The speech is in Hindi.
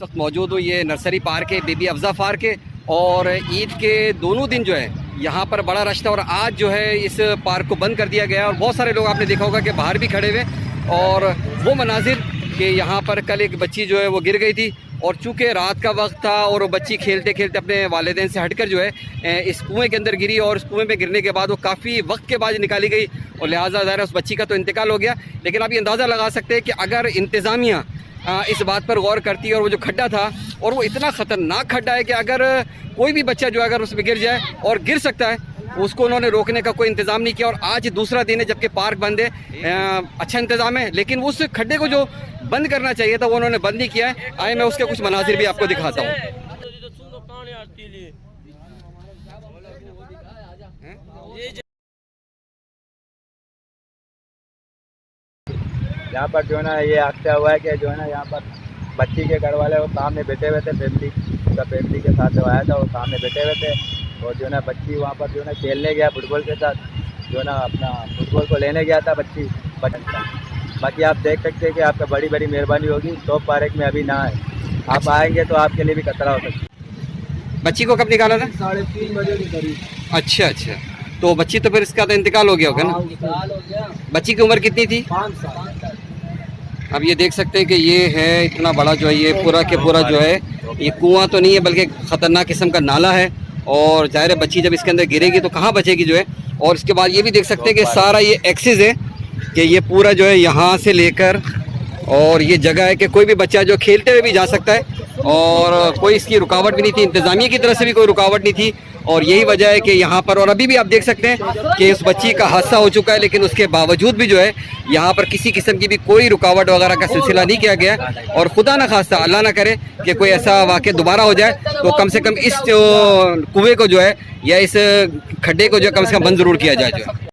वक्त मौजूद हूँ ये नर्सरी पार्क है बीबी अफ़ज़ा पार्क है। और ईद के दोनों दिन जो है यहाँ पर बड़ा रश था और आज जो है इस पार्क को बंद कर दिया गया और बहुत सारे लोग आपने देखा होगा कि बाहर भी खड़े हुए। और वो मनाजिर कि यहाँ पर कल एक बच्ची जो है वो गिर गई थी और चूँकि रात का वक्त था और वो बच्ची खेलते खेलते अपने वालिदैन से हटकर जो है इस कुएँ के अंदर गिरी और इस कुएँ में गिरने के बाद वो काफ़ी वक्त के बाद निकाली गई और लिहाजा ज़ाहिर उस बच्ची का तो इंतकाल हो गया। लेकिन आप ये अंदाज़ा लगा सकते हैं कि अगर इंतज़ामिया इस बात पर गौर करती है और वो जो खड्डा था और वो इतना ख़तरनाक खड्डा है कि अगर कोई भी बच्चा जो अगर उसमें गिर जाए और गिर सकता है, उसको उन्होंने रोकने का कोई इंतज़ाम नहीं किया। और आज दूसरा दिन है जबकि पार्क बंद है, अच्छा इंतज़ाम है, लेकिन उस खड्डे को जो बंद करना चाहिए था वो उन्होंने बंद नहीं किया है। आए मैं उसके कुछ मनाजिर भी आपको दिखाता हूँ। यहाँ पर जो है ना ये हादसा हुआ है कि जो है ना यहाँ पर बच्ची के घर वाले वो सामने बैठे हुए थे, फैमिली के साथ जो आया था वो सामने बैठे हुए थे और जो है ना बच्ची वहाँ पर जो है ना खेलने गया फुटबॉल के साथ, जो है ना अपना फुटबॉल को लेने गया था बच्ची बच्चा। बाकी आप देख सकते हैं कि आपका बड़ी मेहरबानी होगी तो पार्क में अभी ना है, आप आएंगे तो आपके लिए भी खतरा हो सकता है। बच्ची को कब निकाला था? 3:30 बजे के करीब। अच्छा, तो बच्ची तो फिर इसका तो इंतकाल हो गया होगा ना? बच्ची की उम्र कितनी थी? 5 साल। अब ये देख सकते हैं कि ये है इतना बड़ा जो है ये पूरा के पूरा जो है ये कुआं तो नहीं है बल्कि ख़तरनाक किस्म का नाला है। और ज़ाहिर है बच्ची जब इसके अंदर गिरेगी तो कहाँ बचेगी जो है। और इसके बाद ये भी देख सकते हैं कि सारा ये एक्सिस है कि ये पूरा जो है यहाँ से लेकर और ये जगह है कि कोई भी बच्चा जो खेलते हुए भी जा सकता है और कोई इसकी रुकावट भी नहीं थी, इंतज़ामिया की तरफ से भी कोई रुकावट नहीं थी। और यही वजह है कि यहाँ पर और अभी भी आप देख सकते हैं कि उस बच्ची का हादसा हो चुका है, लेकिन उसके बावजूद भी जो है यहाँ पर किसी किस्म की भी कोई रुकावट वगैरह का सिलसिला नहीं किया गया। और खुदा न खास्ता अल्लाह ना करे कि कोई ऐसा वाक़या दोबारा हो जाए तो कम से कम इस कुएँ को जो है या इस खड्डे को जो है कम से कम बंद ज़रूर किया जाए जो है।